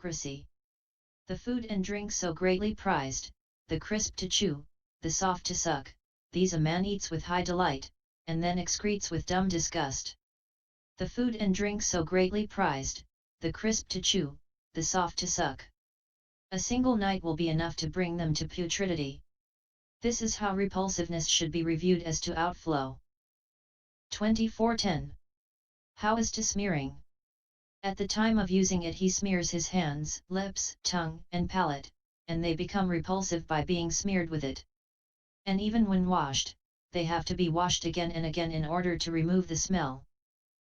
Grassy. The food and drink so greatly prized, the crisp to chew, the soft to suck, these a man eats with high delight, and then excretes with dumb disgust. The food and drink so greatly prized, the crisp to chew, the soft to suck. A single night will be enough to bring them to putridity. This is how repulsiveness should be reviewed as to outflow. 2410. How as to smearing? At the time of using it he smears his hands, lips, tongue, and palate, and they become repulsive by being smeared with it. And even when washed, they have to be washed again and again in order to remove the smell.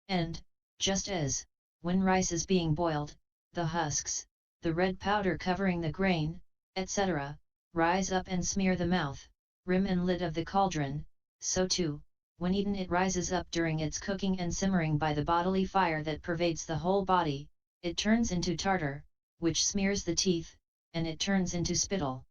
And, just as, when rice is being boiled, the husks, the red powder covering the grain, etc., rise up and smear the mouth, rim and lid of the cauldron, so too, when eaten it rises up during its cooking and simmering by the bodily fire that pervades the whole body, it turns into tartar, which smears the teeth, and it turns into spittle,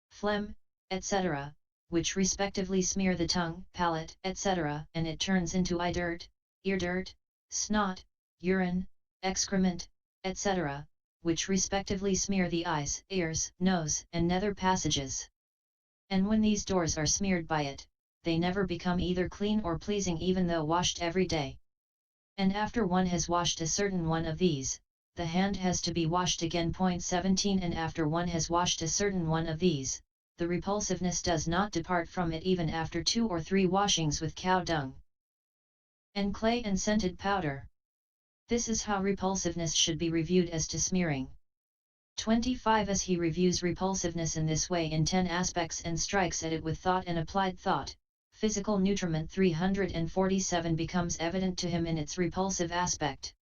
phlegm, etc., which respectively smear the tongue, palate, etc., and it turns into eye dirt, ear dirt, snot, urine, excrement, etc., which respectively smear the eyes, ears, nose, and nether passages. And when these doors are smeared by it, they never become either clean or pleasing even though washed every day. And after one has washed a certain one of these, the hand has to be washed again. 17 And after one has washed a certain one of these, the repulsiveness does not depart from it even after 2 or 3 washings with cow dung and clay and scented powder. This is how repulsiveness should be reviewed as to smearing. 25 As he reviews repulsiveness in this way in 10 aspects and strikes at it with thought and applied thought, physical nutriment 347 becomes evident to him in its repulsive aspect.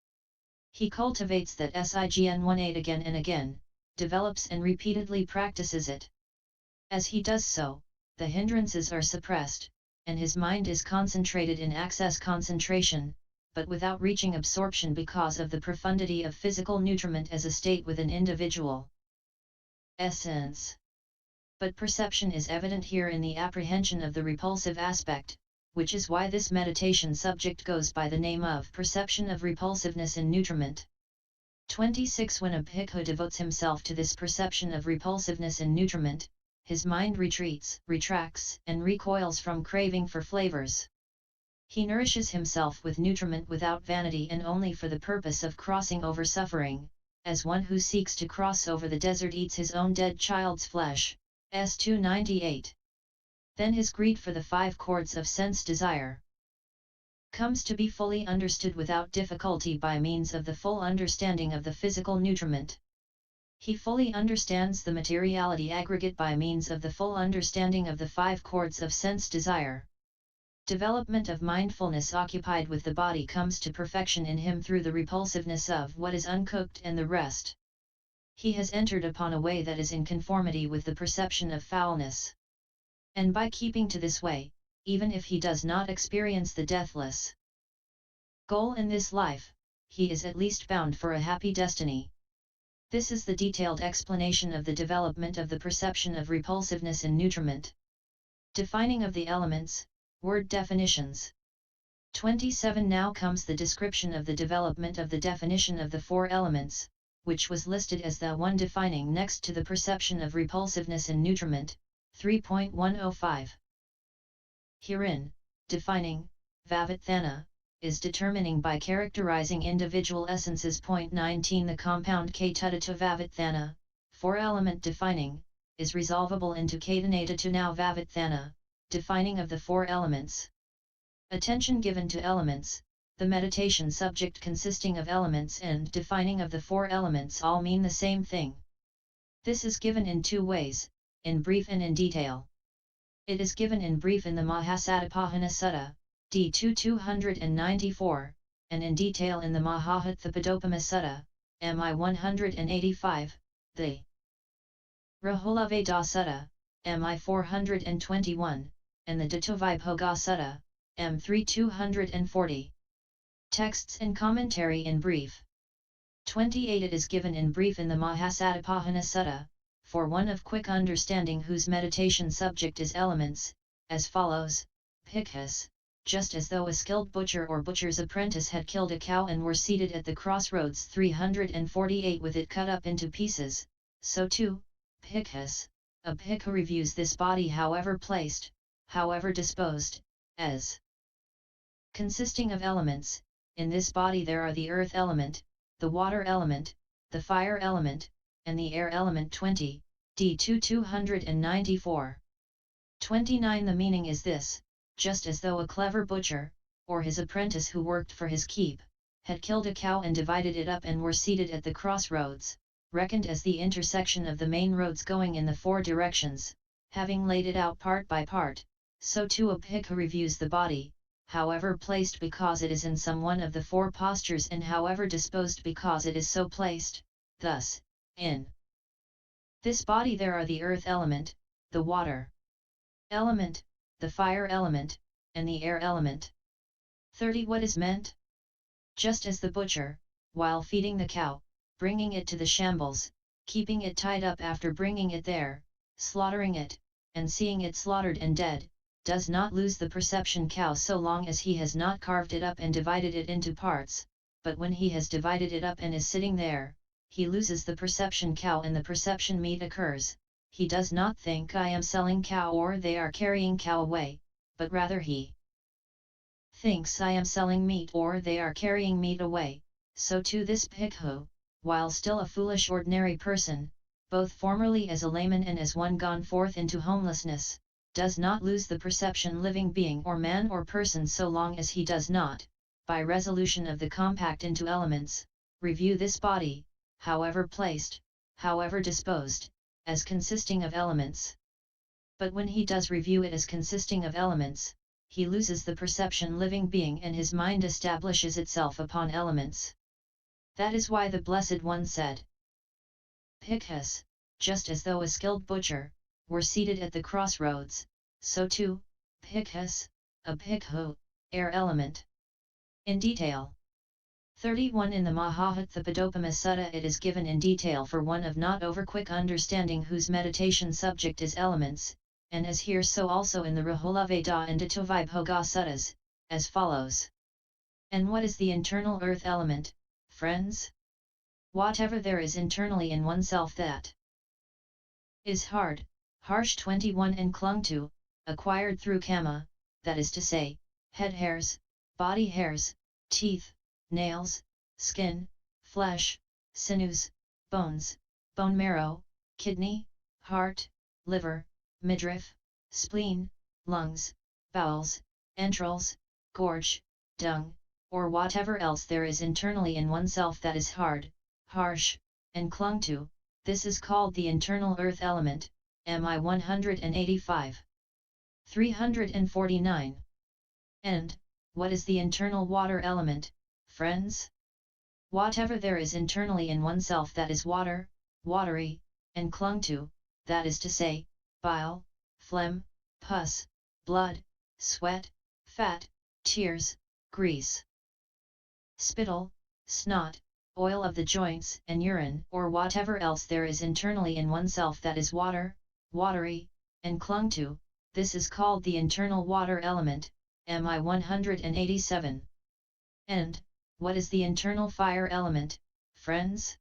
He cultivates that sign 18 again and again, develops and repeatedly practices it. As he does so, the hindrances are suppressed, and his mind is concentrated in access concentration, but without reaching absorption because of the profundity of physical nutriment as a state with an individual essence. But perception is evident here in the apprehension of the repulsive aspect, which is why this meditation subject goes by the name of perception of repulsiveness in nutriment. 26 When a bhikkhu devotes himself to this perception of repulsiveness in nutriment, his mind retreats, retracts, and recoils from craving for flavors. He nourishes himself with nutriment without vanity and only for the purpose of crossing over suffering, as one who seeks to cross over the desert eats his own dead child's flesh. S298. Then his greed for the 5 chords of sense desire comes to be fully understood without difficulty by means of the full understanding of the physical nutriment. He fully understands the materiality aggregate by means of the full understanding of the 5 chords of sense desire. Development of mindfulness occupied with the body comes to perfection in him through the repulsiveness of what is uncooked and the rest. He has entered upon a way that is in conformity with the perception of foulness. And by keeping to this way, even if he does not experience the deathless goal in this life, he is at least bound for a happy destiny. This is the detailed explanation of the development of the perception of repulsiveness in nutriment. Defining of the elements, word definitions. 27 Now comes the description of the development of the definition of the 4 elements, which was listed as the one defining next to the perception of repulsiveness in nutriment, 3.105. Herein, defining, Vavatthana, is determining by characterizing individual essences. 19 The compound Ketudata Vavatthana, 4-element defining, is resolvable into Ketanatatu now Vavatthana, defining of the 4 elements. Attention given to elements, the meditation subject consisting of elements and defining of the 4 elements all mean the same thing. This is given in 2 ways, in brief and in detail. It is given in brief in the Mahasatipahana Sutta, D2 294, and in detail in the Mahahathapadopama Sutta, MI 185, the Rahulaveda Sutta, MI 421, and the Datavibhoga Sutta, M3 240. Texts and commentary in brief. 28 It is given in brief in the Mahasatipahana Sutta, for one of quick understanding whose meditation subject is elements, as follows: Bhikkhus, just as though a skilled butcher or butcher's apprentice had killed a cow and were seated at the crossroads 348 with it cut up into pieces, so too, bhikkhus, a bhikkhu reviews this body however placed, however disposed, as consisting of elements. In this body there are the earth element, the water element, the fire element, and the air element. 20, D2 294. 29. The meaning is this: just as though a clever butcher, or his apprentice who worked for his keep, had killed a cow and divided it up and were seated at the crossroads, reckoned as the intersection of the main roads going in the four directions, having laid it out part by part, so too a bhikkhu reviews the body, however placed because it is in some one of the four postures, and however disposed because it is so placed. Thus, in this body there are the earth element, the water element, the fire element, and the air element. 30. What is meant? Just as the butcher, while feeding the cow, bringing it to the shambles, keeping it tied up after bringing it there, slaughtering it, and seeing it slaughtered and dead, does not lose the perception cow so long as he has not carved it up and divided it into parts, but when he has divided it up and is sitting there, he loses the perception cow and the perception meat occurs. He does not think I am selling cow or they are carrying cow away, but rather he thinks I am selling meat or they are carrying meat away. So too this bhikkhu, while still a foolish ordinary person, both formerly as a layman and as one gone forth into homelessness, does not lose the perception living being or man or person so long as he does not, by resolution of the compact into elements, review this body, however placed, however disposed, as consisting of elements. But when he does review it as consisting of elements, he loses the perception living being and his mind establishes itself upon elements. That is why the Blessed One said, Bhikkhus, just as though a skilled butcher, were seated at the crossroads, so too, bhikkhus, a bhikkhu, air element. In detail. 31. In the Mahahathapadopama Sutta it is given in detail for one of not over quick understanding whose meditation subject is elements, and as here so also in the Rahulaveda and Dittovibhoga Suttas, as follows. And what is the internal earth element, friends? Whatever there is internally in oneself that is hard, harsh. 21. And clung to, acquired through kama, that is to say, head hairs, body hairs, teeth, nails, skin, flesh, sinews, bones, bone marrow, kidney, heart, liver, midriff, spleen, lungs, bowels, entrails, gorge, dung, or whatever else there is internally in oneself that is hard, harsh, and clung to, this is called the internal earth element. MI 185. 349. And, what is the internal water element, friends? Whatever there is internally in oneself that is water, watery, and clung to, that is to say, bile, phlegm, pus, blood, sweat, fat, tears, grease, spittle, snot, oil of the joints and urine, or whatever else there is internally in oneself that is water, watery, and clung to, this is called the internal water element. MI 187. And, what is the internal fire element, friends?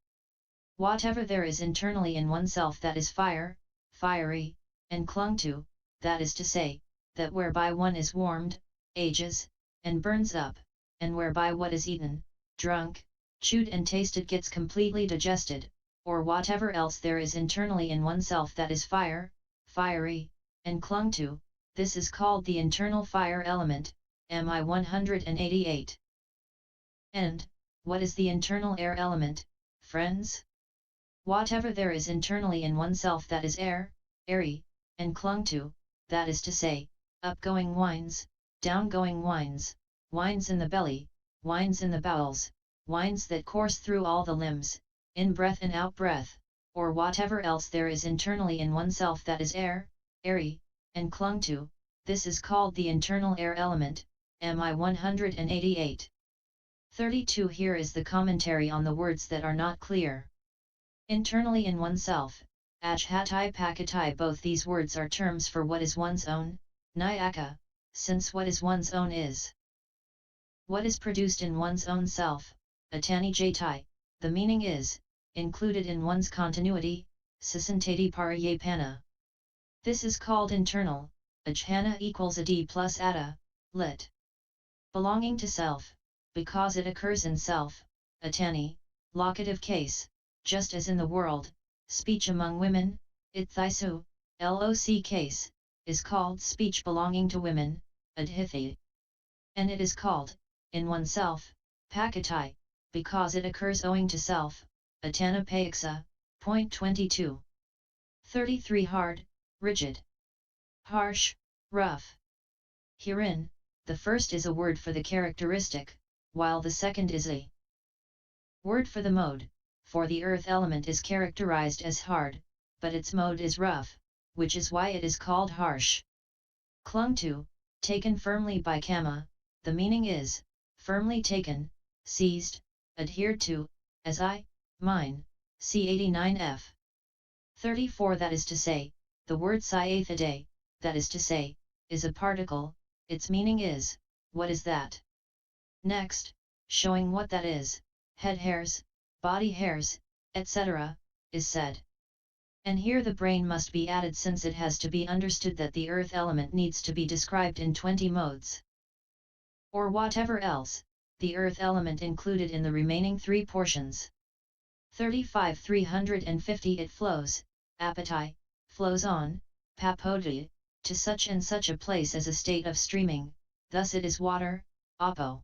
Whatever there is internally in oneself that is fire, fiery, and clung to, that is to say, that whereby one is warmed, ages, and burns up, and whereby what is eaten, drunk, chewed and tasted gets completely digested, or whatever else there is internally in oneself that is fire, fiery, and clung to, this is called the internal fire element. MI 188. And, what is the internal air element, friends? Whatever there is internally in oneself that is air, airy, and clung to, that is to say, upgoing winds, downgoing winds, winds in the belly, winds in the bowels, winds that course through all the limbs, in breath and out breath, or whatever else there is internally in oneself that is air, airy, and clung to, this is called the internal air element. MI 188. 32. Here is the commentary on the words that are not clear. Internally in oneself, ajhatai pakatai. Both these words are terms for what is one's own, nyaka, since what is one's own is what is produced in one's own self, atani jatai, the meaning is, included in one's continuity, sisantati parayapana. This is called internal, ajhana equals adi plus atta, lit. Belonging to self, because it occurs in self, atani, locative case, just as in the world, speech among women, ithaisu, loc case, is called speech belonging to women, adhithi. And it is called, in oneself, pakatai, because it occurs owing to self, atanapayaksa, point 22. 33 Hard, rigid, harsh, rough. Herein, the first is a word for the characteristic, while the second is a word for the mode, for the earth element is characterized as hard, but its mode is rough, which is why it is called harsh. Clung to, taken firmly by kama, the meaning is, firmly taken, seized, adhered to, as I, mine, C89f. 34 That is to say, the word syathade, that is to say, is a particle, its meaning is, what is that? Next, showing what that is, head hairs, body hairs, etc., is said. And here the brain must be added since it has to be understood that the earth element needs to be described in 20 modes. Or whatever else, the earth element included in the remaining 3 portions. 35 350 It flows, apatai, flows on, papodi, to such and such a place as a state of streaming, thus it is water, apo.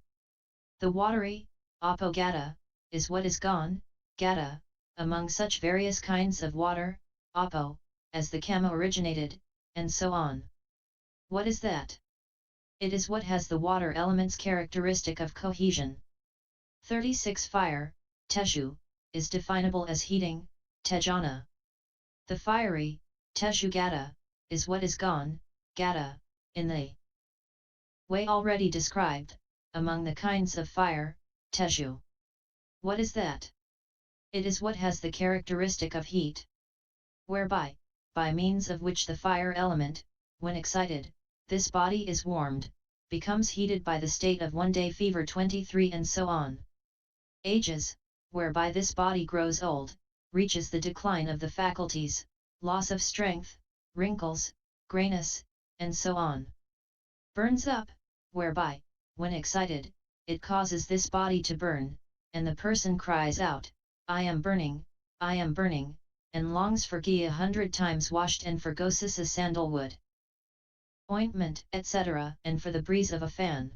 The watery, apogata, is what is gone, gata, among such various kinds of water, apo, as the kama originated, and so on. What is that? It is what has the water element's characteristic of cohesion. 36 Fire, teshu, is definable as heating, tejana. The fiery, teshu gata, is what is gone, gata, in the way already described, among the kinds of fire, teshu. What is that? It is what has the characteristic of heat, whereby, by means of which the fire element, when excited, this body is warmed, becomes heated by the state of 1-day fever 23 and so on. Ages, whereby this body grows old, reaches the decline of the faculties, loss of strength, wrinkles, grayness, and so on. Burns up, whereby, when excited, it causes this body to burn, and the person cries out, I am burning, and longs for ghee 100 times washed and for gosisa sandalwood, ointment, etc., and for the breeze of a fan.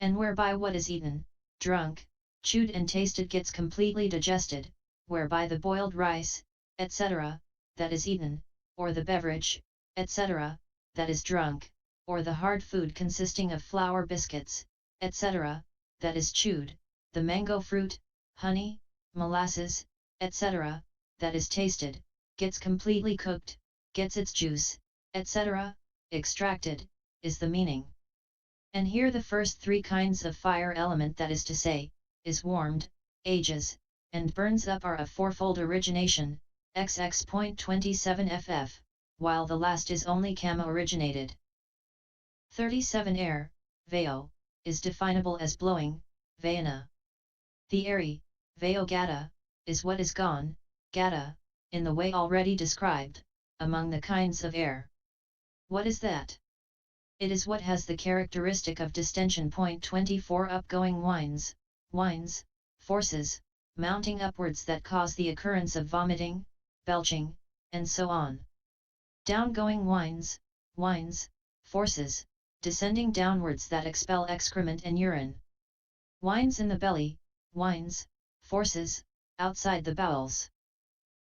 And whereby what is eaten, drunk, chewed and tasted gets completely digested, whereby the boiled rice, etc., that is eaten, or the beverage, etc., that is drunk, or the hard food consisting of flour biscuits, etc., that is chewed, the mango fruit, honey, molasses, etc., that is tasted, gets completely cooked, gets its juice, etc., extracted, is the meaning. And here the first 3 kinds of fire element, that is to say, is warmed, ages, and burns up are of fourfold origination, XX.27 ff, while the last is only kama originated. 37 Air, vayo, is definable as blowing, vayana. The airy, vayogata, is what is gone, gata, in the way already described, among the kinds of air. What is that? It is what has the characteristic of distension. 24 Upgoing winds, forces, mounting upwards that cause the occurrence of vomiting, belching, and so on. Downgoing winds, forces, descending downwards that expel excrement and urine. Winds in the belly, winds, forces, outside the bowels.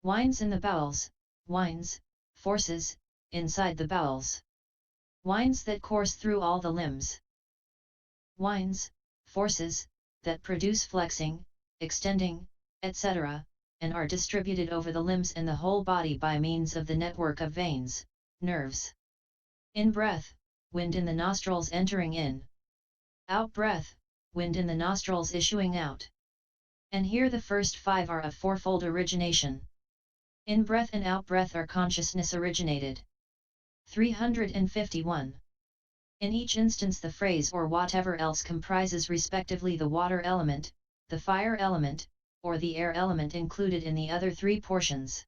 Winds in the bowels, winds, forces, inside the bowels. Winds that course through all the limbs. Winds, forces, that produce flexing, extending, etc., and are distributed over the limbs and the whole body by means of the network of veins, nerves. In breath, wind in the nostrils entering in. Out breath, wind in the nostrils issuing out. And here the first 5 are of fourfold origination. In breath and out breath are consciousness originated. 351. In each instance the phrase or whatever else comprises respectively the water element, the fire element, or the air element included in the other three portions.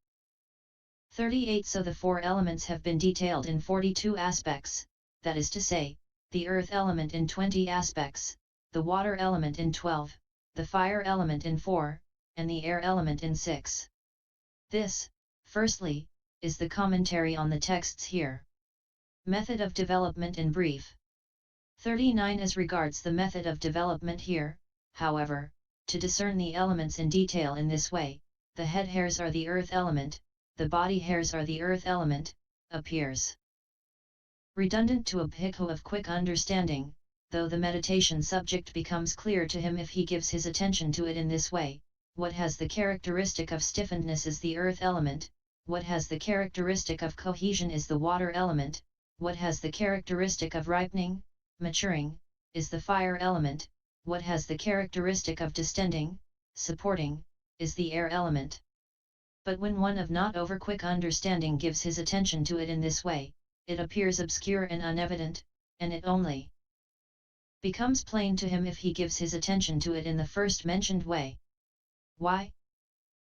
38. So the four elements have been detailed in 42 aspects, that is to say, the earth element in 20 aspects, the water element in 12, the fire element in 4, and the air element in 6. This, firstly, is the commentary on the texts here. Method of development in brief. 39. As regards the method of development here, however, to discern the elements in detail in this way, the head hairs are the earth element, the body hairs are the earth element, appears redundant to a bhikkhu of quick understanding, though the meditation subject becomes clear to him if he gives his attention to it in this way. What has the characteristic of stiffenedness is the earth element, what has the characteristic of cohesion is the water element, what has the characteristic of ripening, maturing, is the fire element, what has the characteristic of distending, supporting, is the air element. But when one of not over quick understanding gives his attention to it in this way, it appears obscure and unevident, and it only becomes plain to him if he gives his attention to it in the first mentioned way. Why?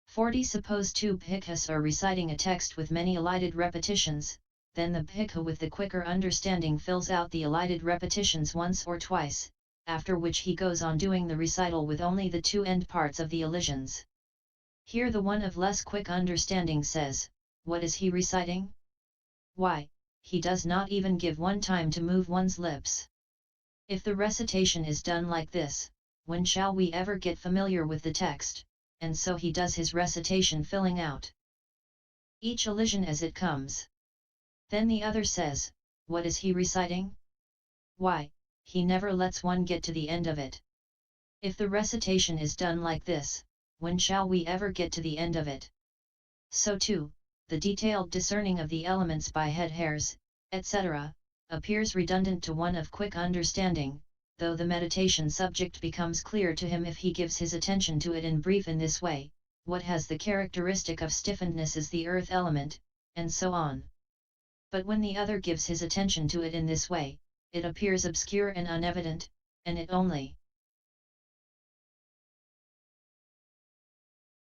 40. Suppose two bhikkhus are reciting a text with many elided repetitions, then the bhikkhu with the quicker understanding fills out the elided repetitions once or twice, after which he goes on doing the recital with only the two end parts of the elisions. Here the one of less quick understanding says, what is he reciting? Why, he does not even give one time to move one's lips. If the recitation is done like this, when shall we ever get familiar with the text? And so he does his recitation filling out each elision as it comes. Then the other says, what is he reciting? Why, he never lets one get to the end of it. If the recitation is done like this, when shall we ever get to the end of it? So too, the detailed discerning of the elements by head hairs, etc., appears redundant to one of quick understanding, though the meditation subject becomes clear to him if he gives his attention to it in brief in this way. What has the characteristic of stiffenedness is the earth element, and so on. But when the other gives his attention to it in this way, it appears obscure and unevident, and it only